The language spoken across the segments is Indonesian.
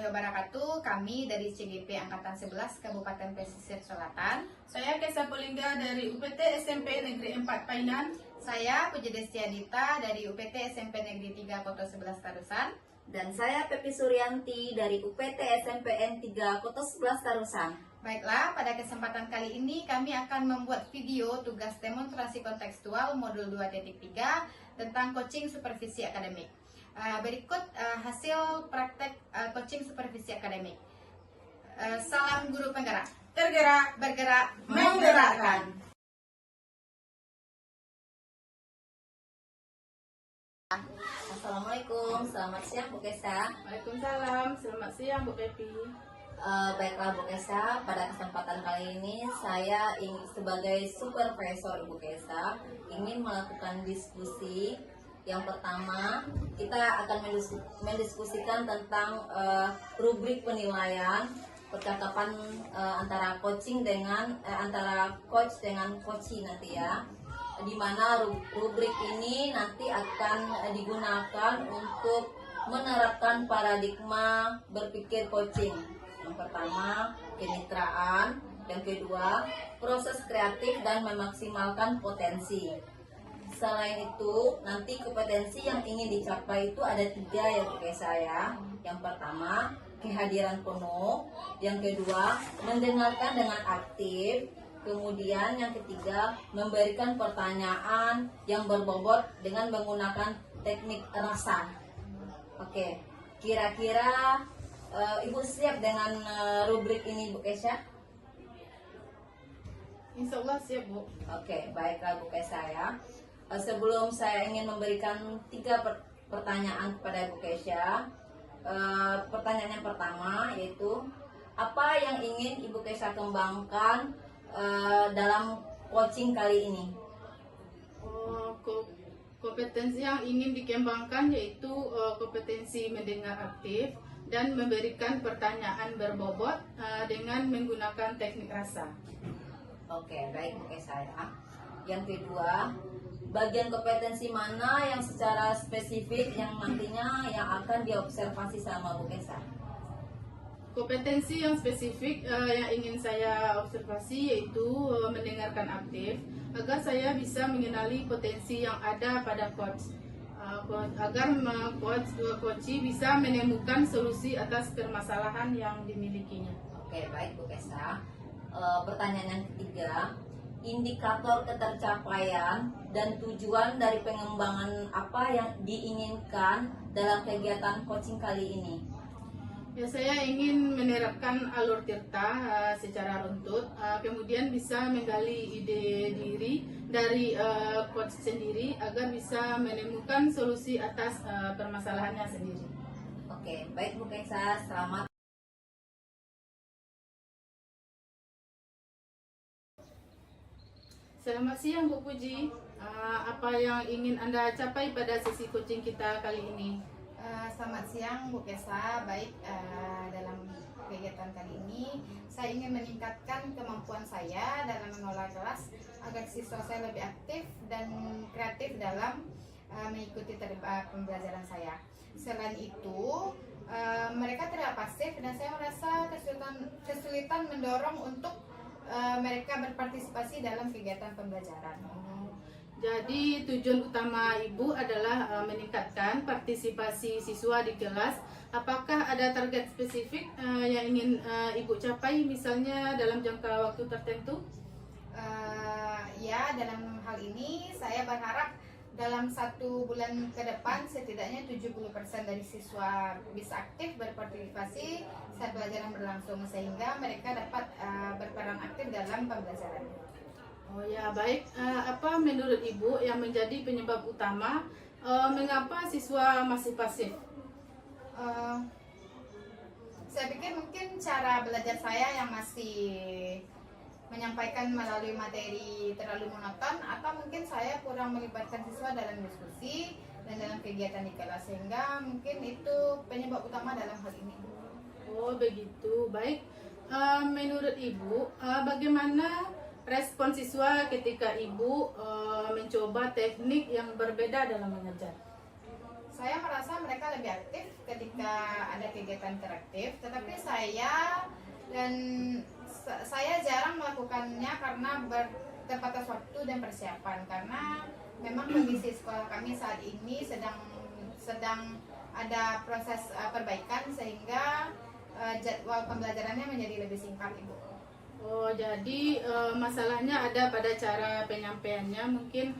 wabarakatuh. Kami dari CGP Angkatan 11 Kabupaten Pesisir Selatan. Saya Kesa Polingga dari UPT SMP Negeri 4 Painan. Saya Puji Destianita dari UPT SMP Negeri 3 Koto 11 Tarusan. Dan saya Pepi Suryanti dari UPT SMPN 3 Koto 11 Tarusan. Baiklah, pada kesempatan kali ini kami akan membuat video tugas demonstrasi kontekstual modul 2.3 tentang coaching supervisi akademik. Berikut hasil praktek coaching supervisi akademik. Salam guru penggerak. Tergerak, Bergerak, menggerakkan. Assalamualaikum, selamat siang Bu Kesa. Waalaikumsalam, selamat siang Bu Pepi. Baiklah Bu Kesa, pada kesempatan kali ini saya ingin sebagai supervisor Ibu Kesa ingin melakukan diskusi. Yang pertama, kita akan mendiskusikan tentang rubrik penilaian percakapan antara coaching dengan antara coach dengan coachee nanti ya. Di mana rubrik ini nanti akan digunakan untuk menerapkan paradigma berpikir coaching. Yang pertama, kemitraan. Yang kedua, proses kreatif dan memaksimalkan potensi. Selain itu, nanti kompetensi yang ingin dicapai itu ada 3 ya Bu saya. Yang pertama, kehadiran penuh. Yang kedua, mendengarkan dengan aktif. Kemudian yang ketiga, memberikan pertanyaan yang berbobot dengan menggunakan teknik rasa. Oke, kira-kira Ibu siap dengan rubrik ini Bu Kesha? Insya Allah siap Bu. Oke, baiklah Bu Kesha ya. Sebelum saya ingin memberikan 3 pertanyaan kepada Bu Kesha, pertanyaan yang pertama yaitu apa yang ingin Ibu Kesha kembangkan dalam coaching kali ini? Kompetensi yang ingin dikembangkan yaitu kompetensi mendengar aktif dan memberikan pertanyaan berbobot dengan menggunakan teknik rasa. Oke, baik Bu Kesha ya. Yang kedua, bagian kompetensi mana yang secara spesifik yang nantinya yang akan diobservasi sama Bu Kesha? Kompetensi yang spesifik yang ingin saya observasi yaitu mendengarkan aktif agar saya bisa mengenali potensi yang ada pada coach agar coachee bisa menemukan solusi atas permasalahan yang dimilikinya. Oke, baik Bu Kesha. Pertanyaan yang ketiga, indikator ketercapaian dan tujuan dari pengembangan apa yang diinginkan dalam kegiatan coaching kali ini? Ya, saya ingin menerapkan alur tirta secara runtut, kemudian bisa menggali ide diri dari coach sendiri agar bisa menemukan solusi atas permasalahannya sendiri. Oke, baik Bu Kesha, selamat. Selamat siang Bu Puji. Apa yang ingin Anda capai pada sesi coaching kita kali ini? Selamat siang Bu Kesa. Baik, dalam kegiatan kali ini saya ingin meningkatkan kemampuan saya dalam mengelola kelas agar siswa saya lebih aktif dan kreatif dalam mengikuti pembelajaran saya. Selain itu, mereka tidak pasif dan saya merasa kesulitan mendorong untuk mereka berpartisipasi dalam kegiatan pembelajaran. Jadi tujuan utama Ibu adalah meningkatkan partisipasi siswa di kelas. Apakah ada target spesifik yang ingin Ibu capai misalnya dalam jangka waktu tertentu? Ya, dalam hal ini saya berharap dalam 1 bulan ke depan setidaknya 70% dari siswa bisa aktif berpartisipasi saat pelajaran berlangsung sehingga mereka dapat berperan aktif dalam pembelajaran. Oh ya, baik. Apa menurut Ibu yang menjadi penyebab utama mengapa siswa masih pasif? Saya pikir mungkin cara belajar saya yang masih menyampaikan melalui materi terlalu monoton, atau mungkin saya kurang melibatkan siswa dalam diskusi dan dalam kegiatan di kelas sehingga mungkin itu penyebab utama dalam hal ini. Oh begitu, baik. Menurut Ibu, bagaimana respon siswa ketika Ibu mencoba teknik yang berbeda dalam mengajar? Saya merasa mereka lebih aktif ketika ketika ada kegiatan interaktif, tetapi saya jarang melakukannya karena berterbatas waktu dan persiapan, karena memang kondisi sekolah kami saat ini sedang ada proses perbaikan, sehingga jadwal pembelajarannya menjadi lebih singkat, Ibu. Oh, jadi masalahnya ada pada cara penyampaiannya, mungkin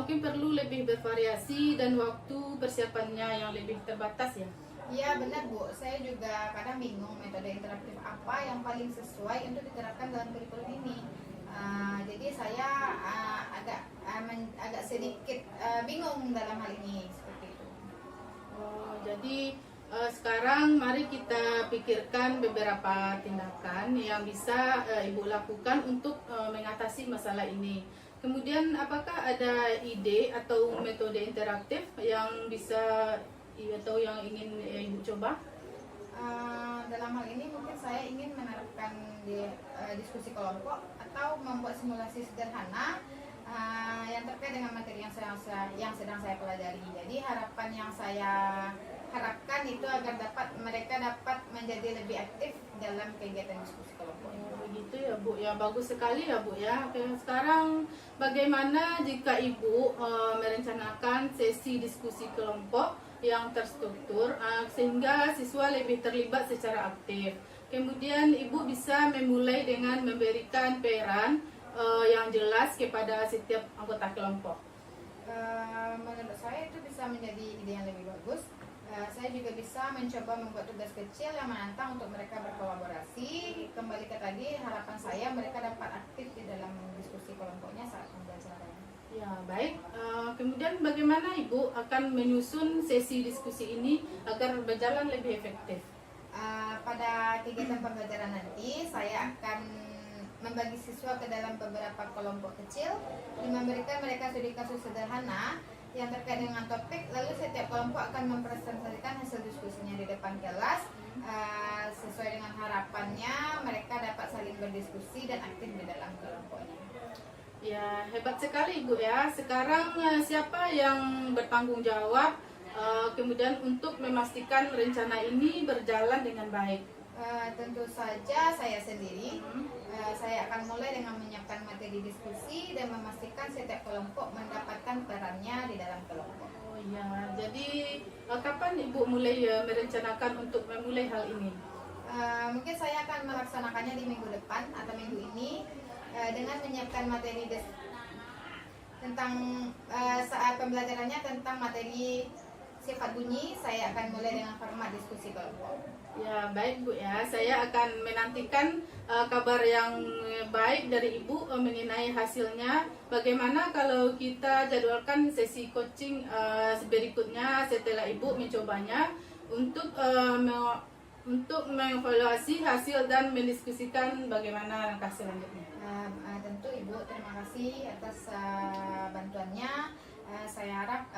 perlu lebih bervariasi dan waktu persiapannya yang lebih terbatas ya. Iya benar, Bu, saya juga kadang bingung metode interaktif apa yang paling sesuai untuk diterapkan dalam kurikulum ini. Jadi saya agak sedikit bingung dalam hal ini, seperti itu. Oh, jadi sekarang mari kita pikirkan beberapa tindakan yang bisa Ibu lakukan untuk mengatasi masalah ini. Kemudian apakah ada ide atau metode interaktif yang bisa atau yang ingin Ibu coba? Dalam hal ini mungkin saya ingin menerapkan di diskusi kelompok atau membuat simulasi sederhana yang terkait dengan materi yang sedang saya pelajari. Jadi harapan yang saya harapkan itu agar mereka dapat menjadi lebih aktif dalam kegiatan diskusi kelompok. Begitu ya Bu, ya bagus sekali ya Bu ya. Oke, sekarang bagaimana jika Ibu merencanakan sesi diskusi kelompok yang terstruktur sehingga siswa lebih terlibat secara aktif. Kemudian Ibu bisa memulai dengan memberikan peran yang jelas kepada setiap anggota kelompok. Menurut saya itu bisa menjadi ide yang lebih bagus. Saya juga bisa mencoba membuat tugas kecil yang menantang untuk mereka berkolaborasi. Kembali ke tadi, harapan saya mereka dapat aktif di dalam diskusi kelompoknya saat pembelajaran. Ya, baik. Kemudian bagaimana Ibu akan menyusun sesi diskusi ini agar berjalan lebih efektif? Pada kegiatan pembelajaran nanti, saya akan membagi siswa ke dalam beberapa kelompok kecil, memberikan mereka studi kasus sederhana yang terkait dengan topik, lalu setiap kelompok akan mempresentasikan hasil diskusinya di depan kelas. Sesuai dengan harapannya, mereka dapat saling berdiskusi dan aktif di dalam kelompoknya. Ya, hebat sekali Ibu ya. Sekarang siapa yang bertanggung jawab kemudian untuk memastikan rencana ini berjalan dengan baik? Tentu saja saya sendiri. Saya akan mulai dengan menyiapkan materi diskusi dan memastikan setiap kelompok mendapatkan perannya di dalam kelompok. Oh iya, jadi kapan Ibu mulai merencanakan untuk memulai hal ini? Mungkin saya akan melaksanakannya di minggu depan atau minggu ini dengan menyiapkan materi tentang saat pembelajarannya tentang materi sifat bunyi. Saya akan mulai dengan format diskusi kelompok. Ya, baik Bu ya. Saya akan menantikan kabar yang baik dari Ibu mengenai hasilnya. Bagaimana kalau kita jadwalkan sesi coaching berikutnya setelah Ibu mencobanya untuk mengevaluasi hasil dan mendiskusikan bagaimana langkah selanjutnya. Tentu Ibu, terima kasih atas bantuannya. Saya harap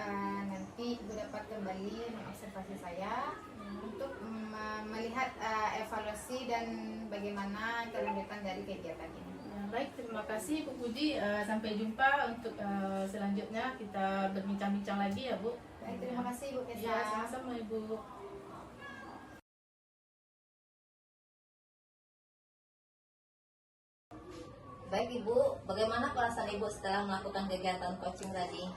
nanti Ibu dapat kembali mengobservasi saya untuk melihat evaluasi dan bagaimana kelanjutan dari kegiatan ini. Baik, terima kasih Bu Budi. Sampai jumpa untuk selanjutnya kita berbincang-bincang lagi ya Bu. Baik, terima kasih Bu Kesa. Ya, sama-sama Ibu. Baik Ibu, bagaimana perasaan Ibu setelah melakukan kegiatan coaching tadi?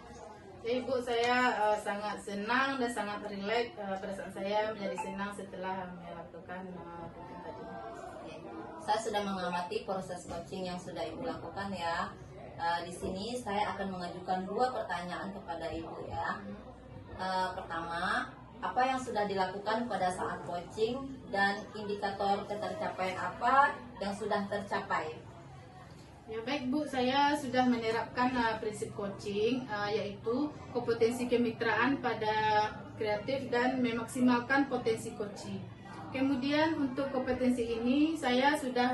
Ya, Ibu, saya sangat senang dan sangat rileks. Perasaan saya menjadi senang setelah melakukan coaching tadi. Oke. Saya sudah mengamati proses coaching yang sudah Ibu lakukan ya. Di sini saya akan mengajukan 2 pertanyaan kepada Ibu ya. Pertama, apa yang sudah dilakukan pada saat coaching dan indikator ketercapaian apa yang sudah tercapai? Ya, baik Bu, saya sudah menerapkan prinsip coaching yaitu kompetensi kemitraan pada kreatif dan memaksimalkan potensi coaching. Kemudian untuk kompetensi ini saya sudah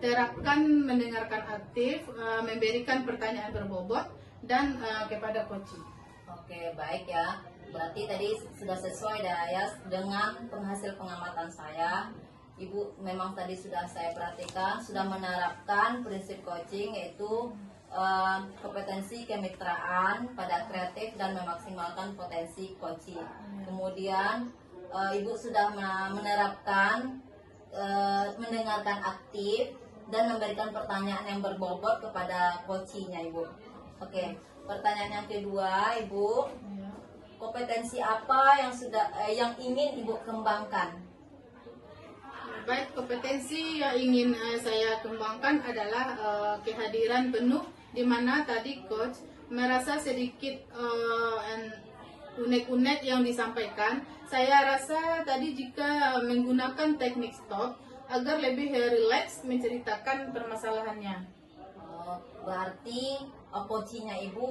terapkan mendengarkan aktif, memberikan pertanyaan berbobot dan kepada coaching. Oke, baik ya. Berarti tadi sudah sesuai ya dengan penghasil pengamatan saya. Ibu memang tadi sudah saya perhatikan sudah menerapkan prinsip coaching yaitu kompetensi kemitraan pada kreatif dan memaksimalkan potensi coaching. Kemudian Ibu sudah menerapkan mendengarkan aktif dan memberikan pertanyaan yang berbobot kepada coachingnya Ibu. Oke, pertanyaan yang kedua Ibu, Ya. kompetensi apa yang ingin Ibu kembangkan? Baik, kompetensi yang ingin saya kembangkan adalah kehadiran penuh, di mana tadi coach merasa sedikit unek-unek yang disampaikan. Saya rasa tadi jika menggunakan teknik stop agar lebih rileks menceritakan permasalahannya. Berarti coachingnya Ibu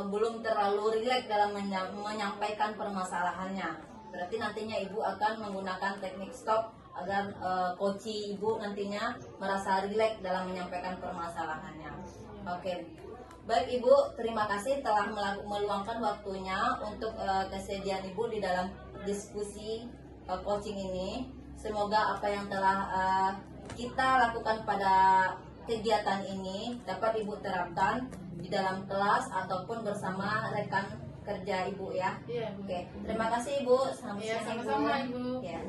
belum terlalu rileks dalam menyampaikan permasalahannya. Berarti nantinya Ibu akan menggunakan teknik stop agar coaching Ibu nantinya merasa rileks dalam menyampaikan permasalahannya. Oke. Baik Ibu, terima kasih telah meluangkan waktunya untuk kesediaan Ibu di dalam diskusi coaching ini. Semoga apa yang telah kita lakukan pada kegiatan ini dapat Ibu terapkan di dalam kelas ataupun bersama rekan kerja Ibu ya. Iya, Bu. Oke, terima kasih Ibu. Sampai Iya, sini, sama-sama, Ibu. Ya.